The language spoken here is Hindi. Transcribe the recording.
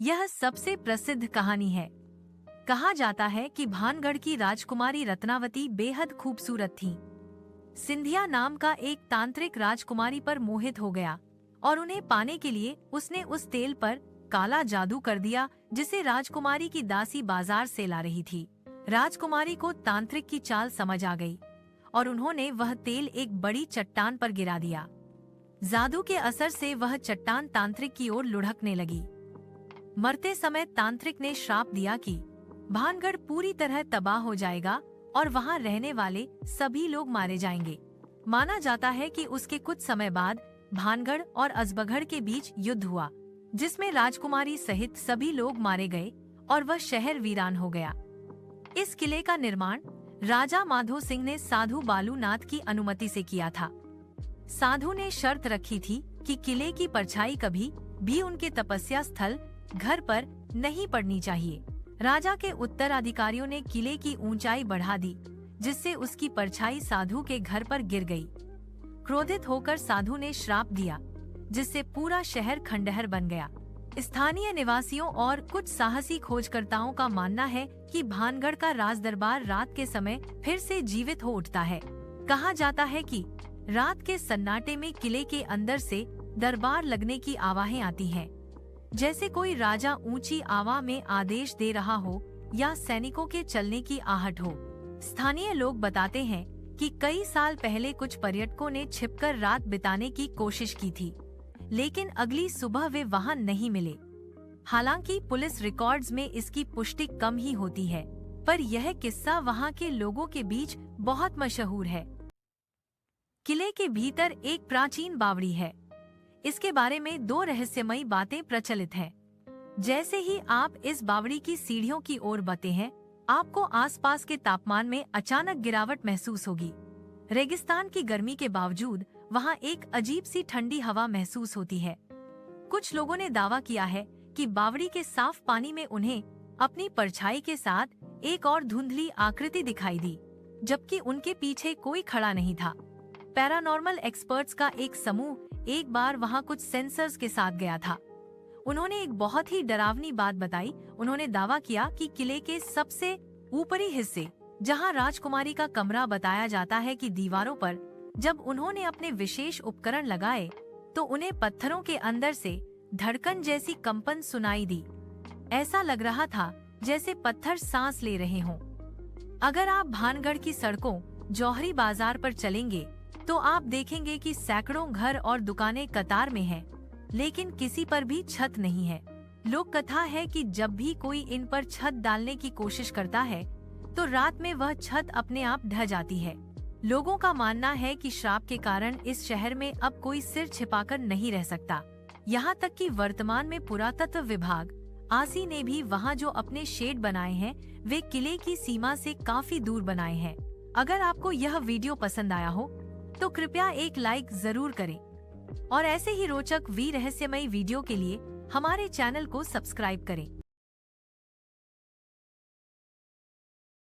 यह सबसे प्रसिद्ध कहानी है। कहा जाता है कि भानगढ़ की राजकुमारी रत्नावती बेहद खूबसूरत थी। सिंधिया नाम का एक तांत्रिक राजकुमारी पर मोहित हो गया और उन्हें पाने के लिए उसने उस तेल पर काला जादू कर दिया जिसे राजकुमारी की दासी बाजार से ला रही थी। राजकुमारी को तांत्रिक की चाल समझ आ गई और उन्होंने वह तेल एक बड़ी चट्टान पर गिरा दिया। जादू के असर से वह चट्टान तांत्रिक की ओर लुढ़कने लगी। मरते समय तांत्रिक ने श्राप दिया कि भानगढ़ पूरी तरह तबाह हो जाएगा और वहां रहने वाले सभी लोग मारे जाएंगे। माना जाता है कि उसके कुछ समय बाद भानगढ़ और अजबगढ़ के बीच युद्ध हुआ, जिसमें राजकुमारी सहित सभी लोग मारे गए और वह शहर वीरान हो गया। इस किले का निर्माण राजा माधो सिंह ने साधु बालूनाथ की अनुमति से किया था। साधु ने शर्त रखी थी कि किले की परछाई कभी भी उनके तपस्या स्थल घर पर नहीं पड़नी चाहिए। राजा के उत्तराधिकारियों ने किले की ऊंचाई बढ़ा दी, जिससे उसकी परछाई साधु के घर पर गिर गई। क्रोधित होकर साधु ने श्राप दिया, जिससे पूरा शहर खंडहर बन गया। स्थानीय निवासियों और कुछ साहसी खोजकर्ताओं का मानना है कि भानगढ़ का राजदरबार रात के समय फिर से जीवित हो उठता है। कहा जाता है कि रात के सन्नाटे में किले के अंदर से दरबार लगने की आवाज़ें आती हैं, जैसे कोई राजा ऊंची आवाज में आदेश दे रहा हो या सैनिकों के चलने की आहट हो। स्थानीय लोग बताते हैं कि कई साल पहले कुछ पर्यटकों ने छिपकर रात बिताने की कोशिश की थी, लेकिन अगली सुबह वे वहां नहीं मिले। हालांकि पुलिस रिकॉर्ड्स में इसकी पुष्टि कम ही होती है, पर यह किस्सा वहां के लोगों के बीच बहुत मशहूर है। किले के भीतर एक प्राचीन बावड़ी है। इसके बारे में दो रहस्यमयी बातें प्रचलित हैं। जैसे ही आप इस बावड़ी की सीढ़ियों की ओर बढ़ते हैं, आपको आसपास के तापमान में अचानक गिरावट महसूस होगी। रेगिस्तान की गर्मी के बावजूद वहां एक अजीब सी ठंडी हवा महसूस होती है। कुछ लोगों ने दावा किया है कि बावड़ी के साफ पानी में उन्हें अपनी परछाई के साथ एक और धुंधली आकृति दिखाई दी, जबकि उनके पीछे कोई खड़ा नहीं था। पैरानॉर्मल एक्सपर्ट्स का एक समूह एक बार वहां कुछ सेंसर्स के साथ गया था। उन्होंने एक बहुत ही डरावनी बात बताई। उन्होंने दावा किया कि किले के सबसे ऊपरी हिस्से, जहां राजकुमारी का कमरा बताया जाता है, कि दीवारों पर जब उन्होंने अपने विशेष उपकरण लगाए तो उन्हें पत्थरों के अंदर से धड़कन जैसी कंपन सुनाई दी। ऐसा लग रहा था जैसे पत्थर सांस ले रहे हों। अगर आप भानगढ़ की सड़कों जौहरी बाजार पर चलेंगे तो आप देखेंगे कि सैकड़ों घर और दुकानें कतार में हैं, लेकिन किसी पर भी छत नहीं है। लोक कथा है कि जब भी कोई इन पर छत डालने की कोशिश करता है तो रात में वह छत अपने आप ढह जाती है। लोगों का मानना है कि श्राप के कारण इस शहर में अब कोई सिर छिपाकर नहीं रह सकता। यहाँ तक कि वर्तमान में पुरातत्व विभाग आसी ने भी वहाँ जो अपने शेड बनाए हैं वे किले की सीमा से काफी दूर बनाए हैं। अगर आपको यह वीडियो पसंद आया हो तो कृपया एक लाइक जरूर करें और ऐसे ही रोचक रहस्यमयी वीडियो के लिए हमारे चैनल को सब्सक्राइब करें।